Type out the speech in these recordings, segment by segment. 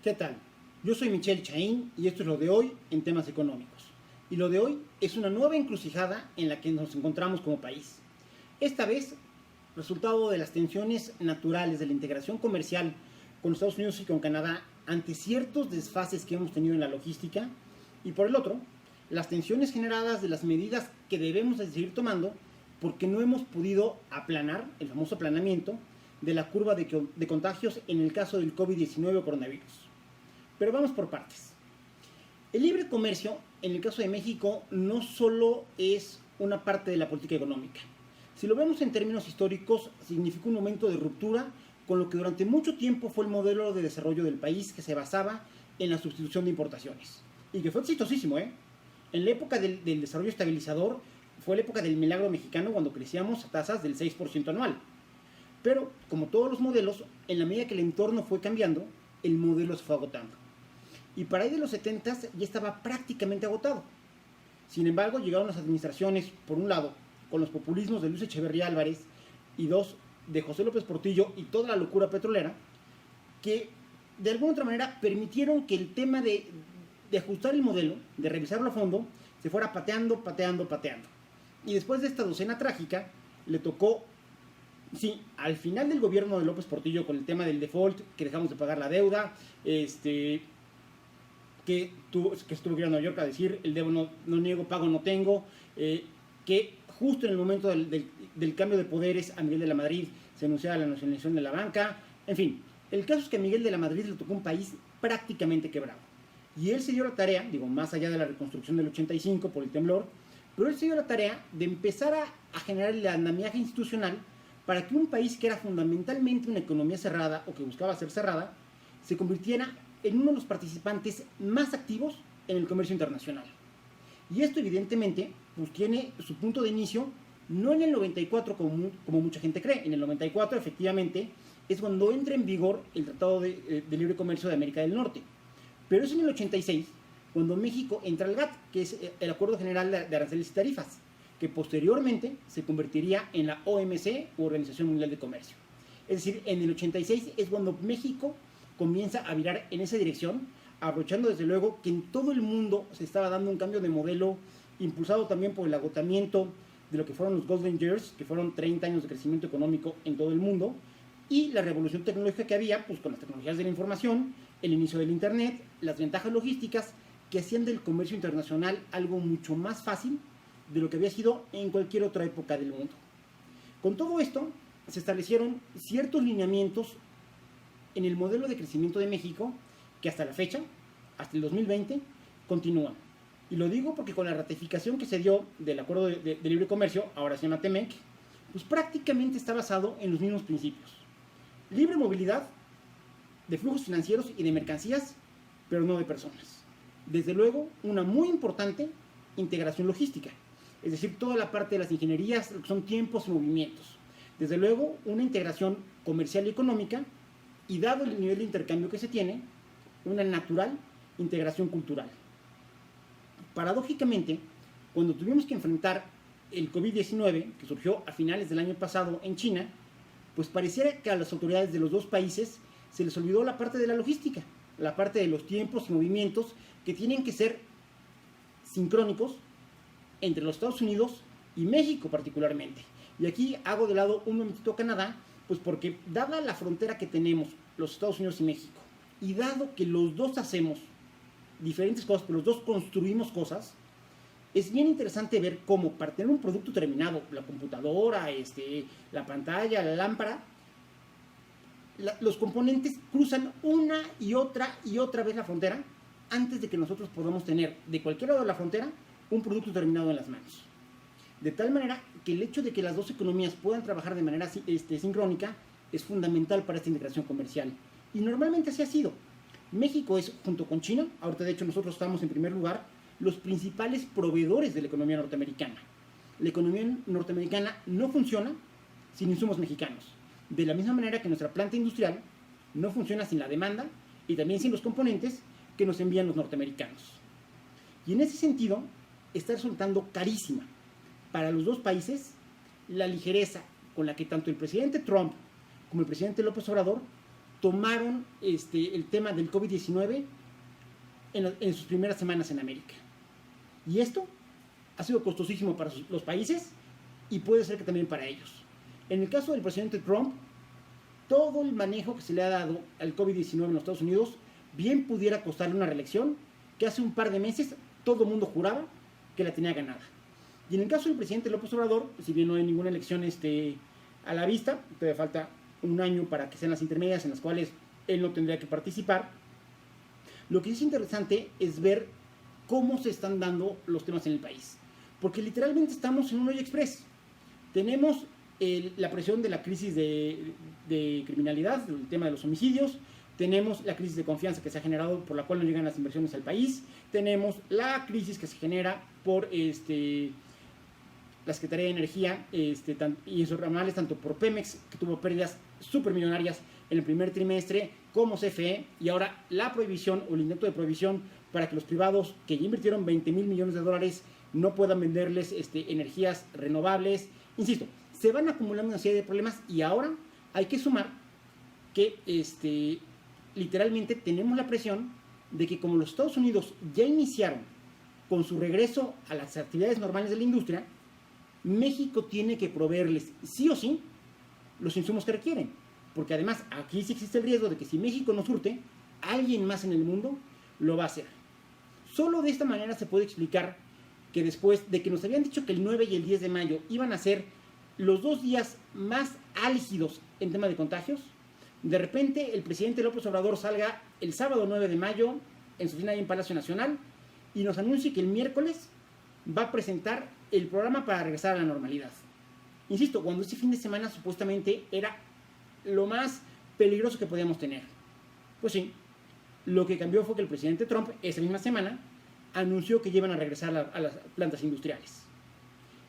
¿Qué tal? Yo soy Michelle Chaín y esto es lo de hoy en temas económicos. Y lo de hoy es una nueva encrucijada en la que nos encontramos como país. Esta vez, resultado de las tensiones naturales de la integración comercial con Estados Unidos y con Canadá ante ciertos desfases que hemos tenido en la logística, y por el otro, las tensiones generadas de las medidas que debemos de seguir tomando porque no hemos podido aplanar, el famoso aplanamiento, de la curva de contagios en el caso del COVID-19 o coronavirus. Pero vamos por partes. El libre comercio, en el caso de México, no solo es una parte de la política económica. Si lo vemos en términos históricos, significa un momento de ruptura con lo que durante mucho tiempo fue el modelo de desarrollo del país que se basaba en la sustitución de importaciones. Y que fue exitosísimo, ¿eh? En la época del desarrollo estabilizador fue la época del milagro mexicano cuando crecíamos a tasas del 6% anual. Pero, como todos los modelos, en la medida que el entorno fue cambiando, el modelo se fue agotando. Y para ahí de los 70 ya estaba prácticamente agotado. Sin embargo, llegaron las administraciones, por un lado, con los populismos de Luis Echeverría Álvarez, y dos, de José López Portillo y toda la locura petrolera, que de alguna otra manera permitieron que el tema de ajustar el modelo, de revisarlo a fondo, se fuera pateando. Y después de esta docena trágica, le tocó, sí, al final del gobierno de López Portillo, con el tema del default, que dejamos de pagar la deuda, que estuvo que ir a Nueva York a decir, el debo no niego, pago no tengo, que justo en el momento del cambio de poderes a Miguel de la Madrid se anunciaba la nacionalización de la banca. En fin, el caso es que a Miguel de la Madrid le tocó un país prácticamente quebrado. Y él se dio la tarea, más allá de la reconstrucción del 85 por el temblor, pero él se dio la tarea de empezar a generar el andamiaje institucional para que un país que era fundamentalmente una economía cerrada o que buscaba ser cerrada, se convirtiera en uno de los participantes más activos en el comercio internacional. Y esto evidentemente pues tiene su punto de inicio no en el 94 como mucha gente cree. En el 94 efectivamente es cuando entra en vigor el Tratado de Libre Comercio de América del Norte. Pero es en el 86 cuando México entra al GATT, que es el Acuerdo General de Aranceles y Tarifas, que posteriormente se convertiría en la OMC, o Organización Mundial de Comercio. Es decir, en el 86 es cuando México comienza a virar en esa dirección, aprovechando desde luego que en todo el mundo se estaba dando un cambio de modelo, impulsado también por el agotamiento de lo que fueron los Golden Years, que fueron 30 años de crecimiento económico en todo el mundo, y la revolución tecnológica que había, pues con las tecnologías de la información, el inicio del Internet, las ventajas logísticas que hacían del comercio internacional algo mucho más fácil de lo que había sido en cualquier otra época del mundo. Con todo esto, se establecieron ciertos lineamientos en el modelo de crecimiento de México que hasta la fecha, hasta el 2020, continúan. Y lo digo porque con la ratificación que se dio del Acuerdo de Libre Comercio, ahora se llama TEMEC, pues prácticamente está basado en los mismos principios. Libre movilidad de flujos financieros y de mercancías, pero no de personas. Desde luego, una muy importante integración logística, es decir, toda la parte de las ingenierías, lo que son tiempos y movimientos. Desde luego, una integración comercial y económica, y dado el nivel de intercambio que se tiene, una natural integración cultural. Paradójicamente, cuando tuvimos que enfrentar el COVID-19, que surgió a finales del año pasado en China, pues pareciera que a las autoridades de los dos países se les olvidó la parte de la logística, la parte de los tiempos y movimientos que tienen que ser sincrónicos entre los Estados Unidos y México particularmente. Y aquí hago de lado un momentito Canadá, pues porque dada la frontera que tenemos los Estados Unidos y México, y dado que los dos hacemos diferentes cosas, pero los dos construimos cosas, es bien interesante ver cómo para tener un producto terminado, la computadora, la pantalla, la lámpara, los componentes cruzan una y otra vez la frontera antes de que nosotros podamos tener de cualquier lado de la frontera un producto terminado en las manos. De tal manera que el hecho de que las dos economías puedan trabajar de manera sincrónica es fundamental para esta integración comercial. Y normalmente así ha sido. México es, junto con China, ahorita de hecho nosotros estamos en primer lugar, los principales proveedores de la economía norteamericana. La economía norteamericana no funciona sin insumos mexicanos. De la misma manera que nuestra planta industrial no funciona sin la demanda y también sin los componentes que nos envían los norteamericanos. Y en ese sentido, está resultando carísima para los dos países la ligereza con la que tanto el presidente Trump como el presidente López Obrador tomaron el tema del COVID-19 en sus primeras semanas en América. Y esto ha sido costosísimo para los países y puede ser que también para ellos. En el caso del presidente Trump, todo el manejo que se le ha dado al COVID-19 en los Estados Unidos bien pudiera costarle una reelección que hace un par de meses todo el mundo juraba que la tenía ganada. Y en el caso del presidente López Obrador, si bien no hay ninguna elección a la vista, todavía falta un año para que sean las intermedias en las cuales él no tendría que participar, lo que es interesante es ver cómo se están dando los temas en el país. Porque literalmente estamos en un hoyo express. Tenemos la presión de la crisis de criminalidad, el tema de los homicidios, tenemos la crisis de confianza que se ha generado por la cual no llegan las inversiones al país, tenemos la crisis que se genera por la Secretaría de Energía y sus ramales, tanto por Pemex, que tuvo pérdidas supermillonarias en el primer trimestre, como CFE, y ahora la prohibición o el intento de prohibición para que los privados que ya invirtieron 20,000 millones de dólares no puedan venderles energías renovables. Insisto, se van acumulando una serie de problemas y ahora hay que sumar que literalmente tenemos la presión de que como los Estados Unidos ya iniciaron con su regreso a las actividades normales de la industria, México tiene que proveerles sí o sí los insumos que requieren. Porque además aquí sí existe el riesgo de que si México no surte, alguien más en el mundo lo va a hacer. Solo de esta manera se puede explicar que después de que nos habían dicho que el 9 y el 10 de mayo iban a ser los 2 días más álgidos en tema de contagios, de repente el presidente López Obrador salga el sábado 9 de mayo en su oficina ahí en Palacio Nacional y nos anuncie que el miércoles va a presentar el programa para regresar a la normalidad. Insisto, cuando este fin de semana supuestamente era lo más peligroso que podíamos tener. Pues sí, lo que cambió fue que el presidente Trump esa misma semana anunció que iban a regresar a las plantas industriales.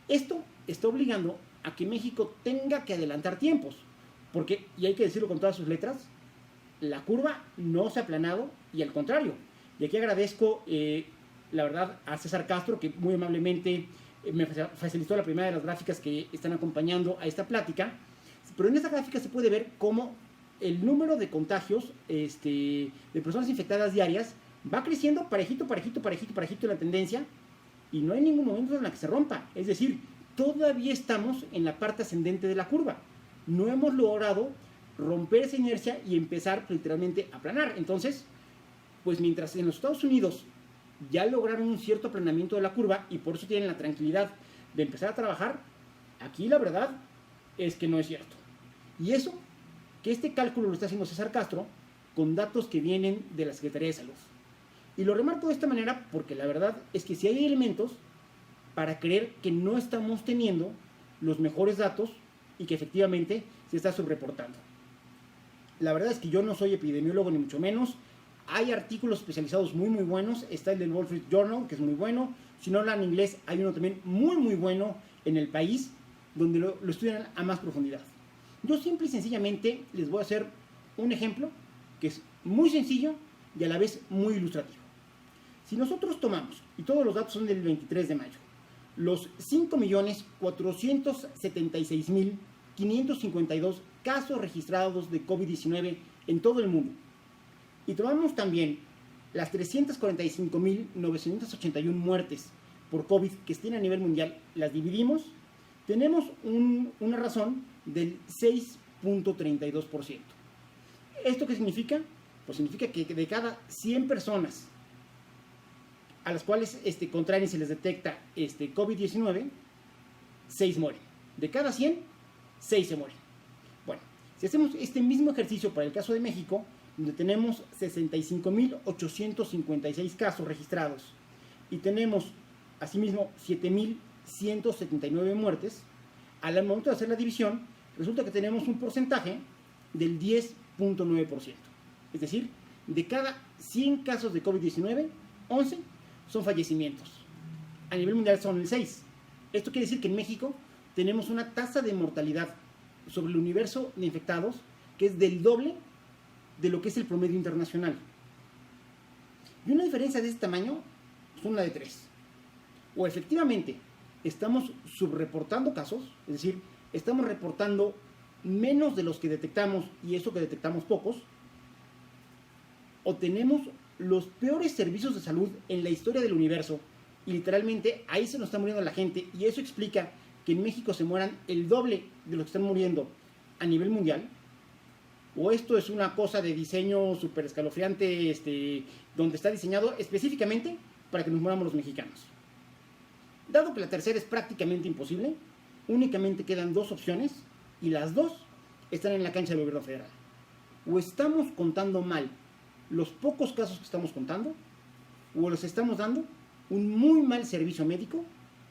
Esto está obligando a que México tenga que adelantar tiempos, porque, y hay que decirlo con todas sus letras, la curva no se ha aplanado y al contrario. Y aquí agradezco, la verdad, a César Castro, que muy amablemente me facilitó la primera de las gráficas que están acompañando a esta plática. Pero en esta gráfica se puede ver cómo el número de contagios de personas infectadas diarias va creciendo parejito en la tendencia y no hay ningún momento en la que se rompa. Es decir, todavía estamos en la parte ascendente de la curva. No hemos logrado romper esa inercia y empezar literalmente a aplanar. Entonces, pues mientras en los Estados Unidos ya lograron un cierto aplanamiento de la curva y por eso tienen la tranquilidad de empezar a trabajar, aquí la verdad es que no es cierto. Y eso, que este cálculo lo está haciendo César Castro con datos que vienen de la Secretaría de Salud. Y lo remarco de esta manera porque la verdad es que si hay elementos para creer que no estamos teniendo los mejores datos y que efectivamente se está subreportando. La verdad es que yo no soy epidemiólogo ni mucho menos. Hay artículos especializados muy buenos. Está el del Wall Street Journal, que es muy bueno. Si no hablan inglés, hay uno también muy bueno en El País, donde lo estudian a más profundidad. Yo simple y sencillamente les voy a hacer un ejemplo que es muy sencillo y a la vez muy ilustrativo. Si nosotros tomamos, y todos los datos son del 23 de mayo, los 5.476.552 casos registrados de COVID-19 en todo el mundo, y tomamos también las 345.981 muertes por COVID que estén a nivel mundial, las dividimos, tenemos una razón del 6.32%. ¿Esto qué significa? Pues significa que de cada 100 personas a las cuales contraen y se les detecta COVID-19, 6 mueren. De cada 100, 6 se mueren. Bueno, si hacemos este mismo ejercicio para el caso de México, donde tenemos 65.856 casos registrados y tenemos asimismo 7.179 muertes, al momento de hacer la división, resulta que tenemos un porcentaje del 10.9%. Es decir, de cada 100 casos de COVID-19, 11 son fallecimientos. A nivel mundial son el 6. Esto quiere decir que en México tenemos una tasa de mortalidad sobre el universo de infectados que es del doble de lo que es el promedio internacional. Y una diferencia de este tamaño es una de 3. O efectivamente estamos subreportando casos, es decir, estamos reportando menos de los que detectamos y eso que detectamos pocos, o tenemos los peores servicios de salud en la historia del universo y literalmente ahí se nos está muriendo la gente y eso explica que en México se mueran el doble de los que están muriendo a nivel mundial, o esto es una cosa de diseño súper escalofriante, donde está diseñado específicamente para que nos muramos los mexicanos. Dado que la tercera es prácticamente imposible, únicamente quedan dos opciones y las dos están en la cancha del gobierno federal. O estamos contando mal los pocos casos que estamos contando, o les estamos dando un muy mal servicio médico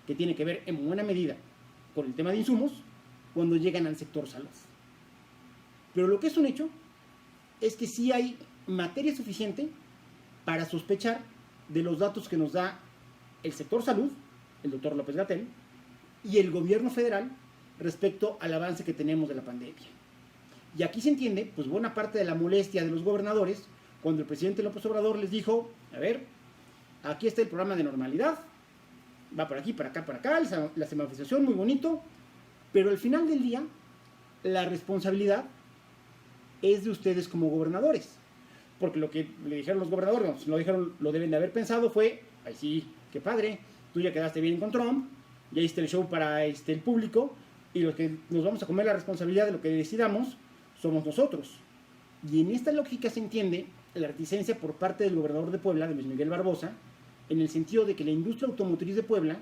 que tiene que ver en buena medida con el tema de insumos cuando llegan al sector salud. Pero lo que es un hecho es que sí hay materia suficiente para sospechar de los datos que nos da el sector salud, el doctor López-Gatell, y el gobierno federal respecto al avance que tenemos de la pandemia. Y aquí se entiende, pues, buena parte de la molestia de los gobernadores cuando el presidente López Obrador les dijo, a ver, aquí está el programa de normalidad, va por aquí, para acá, la semaforización, muy bonito, pero al final del día, la responsabilidad es de ustedes como gobernadores. Porque lo que le dijeron los gobernadores, lo deben de haber pensado fue, ay sí, qué padre, tú ya quedaste bien con Trump, ya hiciste el show para el público, y los que nos vamos a comer la responsabilidad de lo que decidamos somos nosotros. Y en esta lógica se entiende la reticencia por parte del gobernador de Puebla, de Luis Miguel Barbosa, en el sentido de que la industria automotriz de Puebla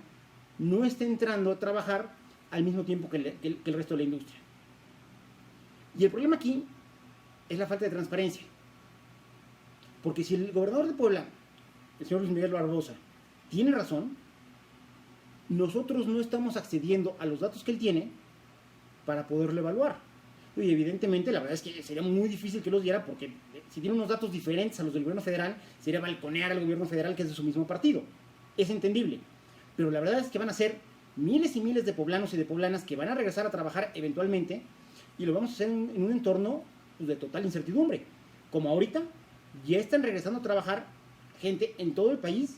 no está entrando a trabajar al mismo tiempo que el resto de la industria. Y el problema aquí es la falta de transparencia. Porque si el gobernador de Puebla, el señor Luis Miguel Barbosa, tiene razón, nosotros no estamos accediendo a los datos que él tiene para poderlo evaluar. Y evidentemente la verdad es que sería muy difícil que los diera porque si tiene unos datos diferentes a los del gobierno federal, sería balconear al gobierno federal que es de su mismo partido. Es entendible. Pero la verdad es que van a ser miles y miles de poblanos y de poblanas que van a regresar a trabajar eventualmente y lo vamos a hacer en un entorno de total incertidumbre. Como ahorita ya están regresando a trabajar gente en todo el país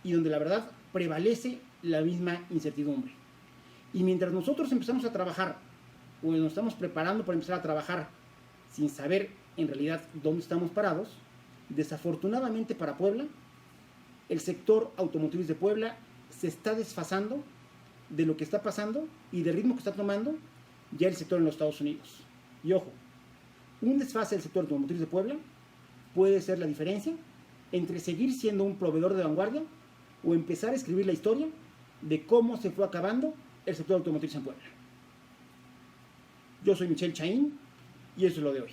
y donde la verdad prevalece la misma incertidumbre. Y mientras nosotros empezamos a trabajar o nos estamos preparando para empezar a trabajar sin saber en realidad dónde estamos parados, desafortunadamente para Puebla, el sector automotriz de Puebla se está desfasando de lo que está pasando y del ritmo que está tomando ya el sector en los Estados Unidos. Y ojo, un desfase del sector automotriz de Puebla puede ser la diferencia entre seguir siendo un proveedor de vanguardia o empezar a escribir la historia de cómo se fue acabando el sector automotriz en Puebla. Yo soy Michelle Chaín y eso es lo de hoy.